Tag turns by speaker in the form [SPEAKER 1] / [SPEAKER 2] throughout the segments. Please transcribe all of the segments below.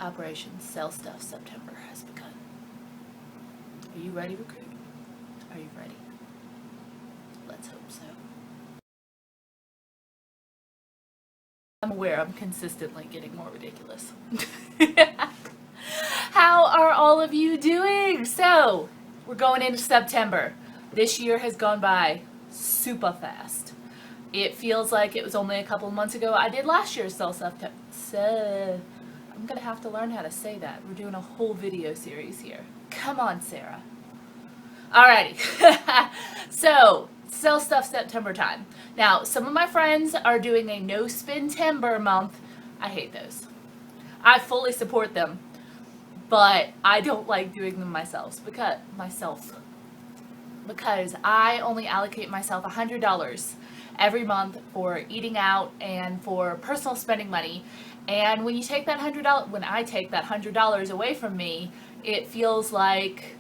[SPEAKER 1] Operation Sell Stuff September has begun. Are you ready, recruit? Are you ready? Let's hope so. I'm aware I'm consistently getting more ridiculous. How are all of you doing? So, we're going into September. This year has gone by super fast. It feels like it was only a couple of months ago. I did last year's Sell Stuff. I'm gonna have to learn how to say that. We're doing a whole video series here. Come on, Sarah. Alrighty. So, Sell Stuff September time. Now, some of my friends are doing a no spin timber month. I hate those. I fully support them, but I don't like doing them myself because I only allocate myself $100 every month for eating out and for personal spending money. And when you take that when I take that $100 away from me, it feels like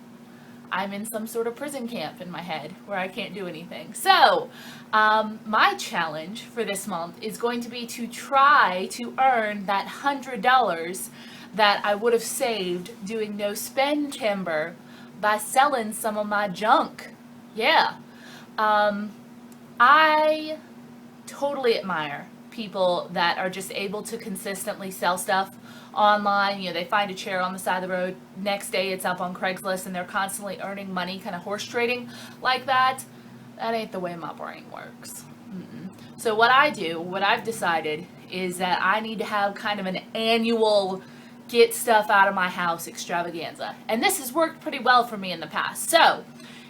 [SPEAKER 1] I'm in some sort of prison camp in my head where I can't do anything. So, my challenge for this month is going to be to try to earn that $100 that I would have saved doing no spend timber by selling some of my junk. Yeah. I totally admire people that are just able to consistently sell stuff online. You know, they find a chair on the side of the road, next day it's up on Craigslist, and they're constantly earning money, kind of horse trading like that. That ain't the way my brain works. So what I've decided is that I need to have kind of an annual get stuff out of my house extravaganza. And this has worked pretty well for me in the past. So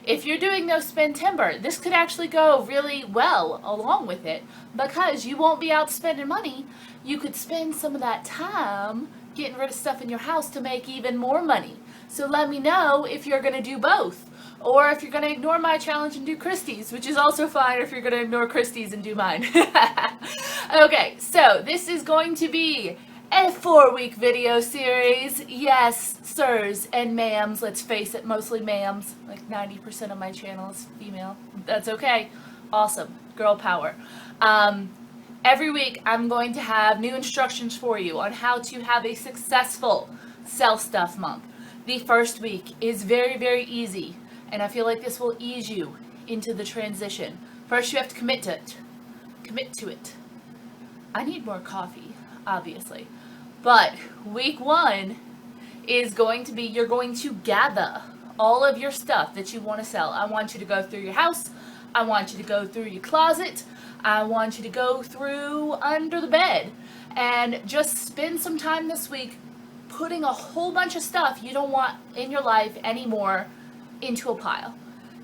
[SPEAKER 1] if you're doing no spend timber, this could actually go really well along with it, because you won't be out spending money. You could spend some of that time getting rid of stuff in your house to make even more money. So let me know if you're going to do both, or if you're going to ignore my challenge and do Christie's, which is also fine if you're going to ignore Christie's and do mine. Okay, so this is going to be a 4-week video series. Yes, sirs and ma'ams. Let's face it, mostly ma'ams. Like 90% of my channel is female. That's okay. Awesome. Girl power. Every week I'm going to have new instructions for you on how to have a successful sell stuff month. The first week is very, very easy, and I feel like this will ease you into the transition. First, you have to commit to it. Commit to it. I need more coffee, obviously. But week 1 is going to be, you're going to gather all of your stuff that you want to sell. I want you to go through your house. I want you to go through your closet. I want you to go through under the bed and just spend some time this week putting a whole bunch of stuff you don't want in your life anymore into a pile.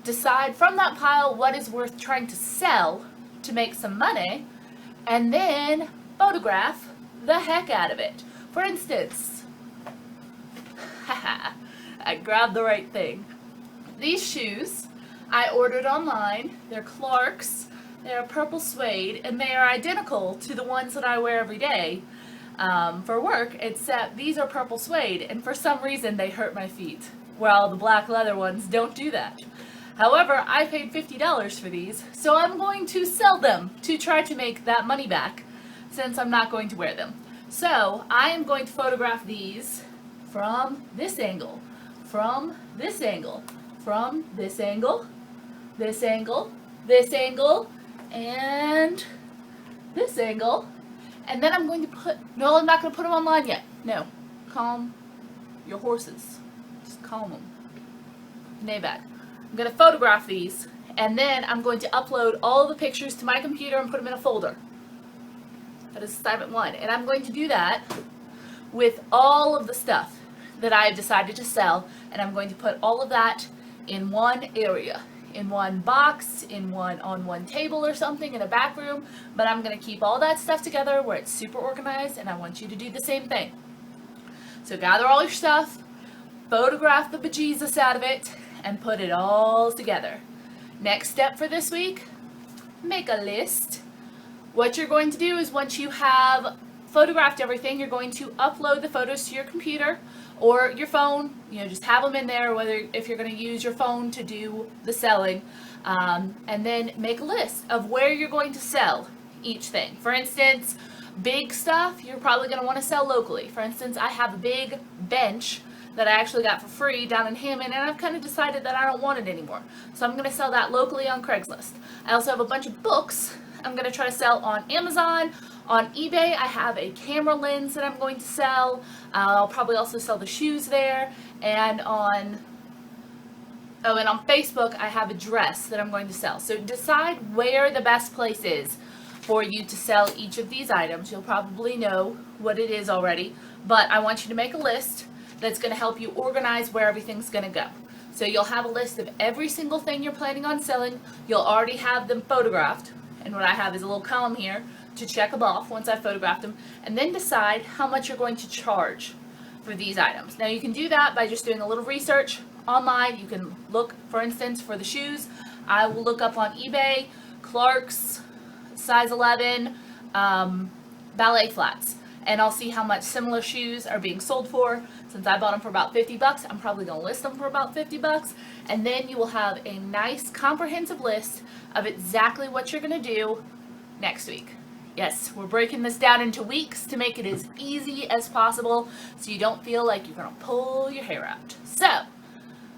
[SPEAKER 1] Decide from that pile what is worth trying to sell to make some money, and then photograph the heck out of it. For instance, I grabbed the right thing. These shoes I ordered online. They're Clark's. They're purple suede, and they are identical to the ones that I wear every day for work, except these are purple suede, and for some reason they hurt my feet, while the black leather ones don't do that. However, I paid $50 for these, so I'm going to sell them to try to make that money back, since I'm not going to wear them. So I am going to photograph these from this angle, from this angle, from this angle, this angle, this angle, and this angle. And then I'm going to no, I'm not going to put them online yet. No, calm your horses. Just calm them. Nay back. I'm going to photograph these, and then I'm going to upload all the pictures to my computer and put them in a folder. That is assignment 1. And I'm going to do that with all of the stuff that I've decided to sell, and I'm going to put all of that in one area, in one box, on one table or something in a back room. But I'm going to keep all that stuff together where it's super organized, and I want you to do the same thing. So gather all your stuff, photograph the bejesus out of it, and put it all together. Next step for this week, make a list. What you're going to do is, once you have photographed everything, you're going to upload the photos to your computer or your phone. You know, just have them in there, whether if you're going to use your phone to do the selling, and then make a list of where you're going to sell each thing. For instance, Big stuff, you're probably going to want to sell locally. For instance, I have a big bench that I actually got for free down in Hammond, and I've kind of decided that I don't want it anymore. So I'm going to sell that locally on Craigslist. I also have a bunch of books I'm going to try to sell on Amazon. On eBay, I have a camera lens that I'm going to sell. I'll probably also sell the shoes there. And on Facebook, I have a dress that I'm going to sell. So decide where the best place is for you to sell each of these items. You'll probably know what it is already, but I want you to make a list that's going to help you organize where everything's going to go. So you'll have a list of every single thing you're planning on selling. You'll already have them photographed, and what I have is a little column here to check them off once I've photographed them, and then decide how much you're going to charge for these items. Now you can do that by just doing a little research online. You can look, for instance, for the shoes. I will look up on eBay, Clark's, size 11, ballet flats, and I'll see how much similar shoes are being sold for. Since I bought them for about 50 bucks, I'm probably going to list them for about 50 bucks. And then you will have a nice comprehensive list of exactly what you're going to do next week. Yes, we're breaking this down into weeks to make it as easy as possible so you don't feel like you're going to pull your hair out. So,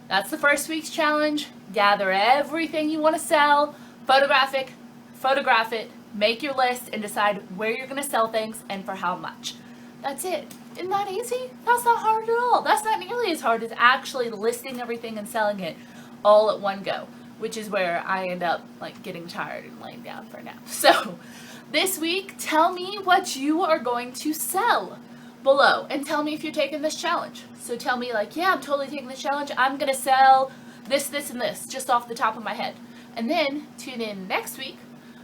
[SPEAKER 1] that's the first week's challenge. Gather everything you want to sell, photograph it, make your list, and decide where you're going to sell things and for how much. That's it. Isn't that easy? That's not hard at all. That's not nearly as hard as actually listing everything and selling it all at one go, which is where I end up like getting tired and laying down for a nap. So this week, tell me what you are going to sell below and tell me if you're taking this challenge. So tell me like, yeah, I'm totally taking this challenge. I'm going to sell this, this, and this just off the top of my head. And then tune in next week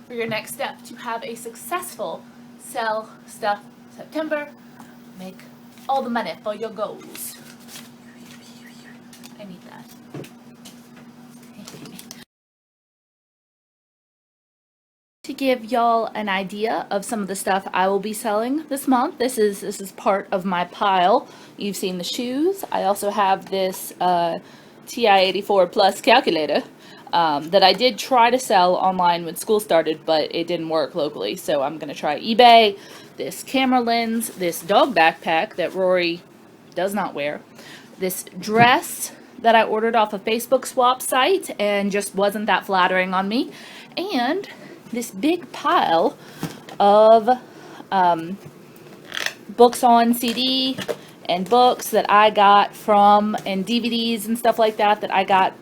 [SPEAKER 1] for your next step to have a successful Sell Stuff September. Make all the money for your goals. I need that. To give y'all an idea of some of the stuff I will be selling this month, this is part of my pile. You've seen the shoes. I also have this TI-84 Plus calculator that I did try to sell online when school started, but it didn't work locally. So I'm going to try eBay, this camera lens, this dog backpack that Rory does not wear, this dress that I ordered off a Facebook swap site and just wasn't that flattering on me, and this big pile of books on CD and books that I got from, and DVDs and stuff like that I got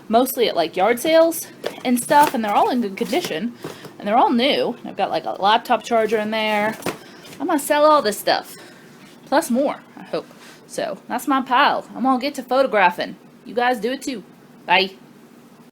[SPEAKER 1] mostly at like yard sales and stuff, and they're all in good condition and they're all new. I've got like a laptop charger in there. I'm gonna sell all this stuff plus more, I hope. So that's my pile. I'm gonna get to photographing. You guys do it too. Bye.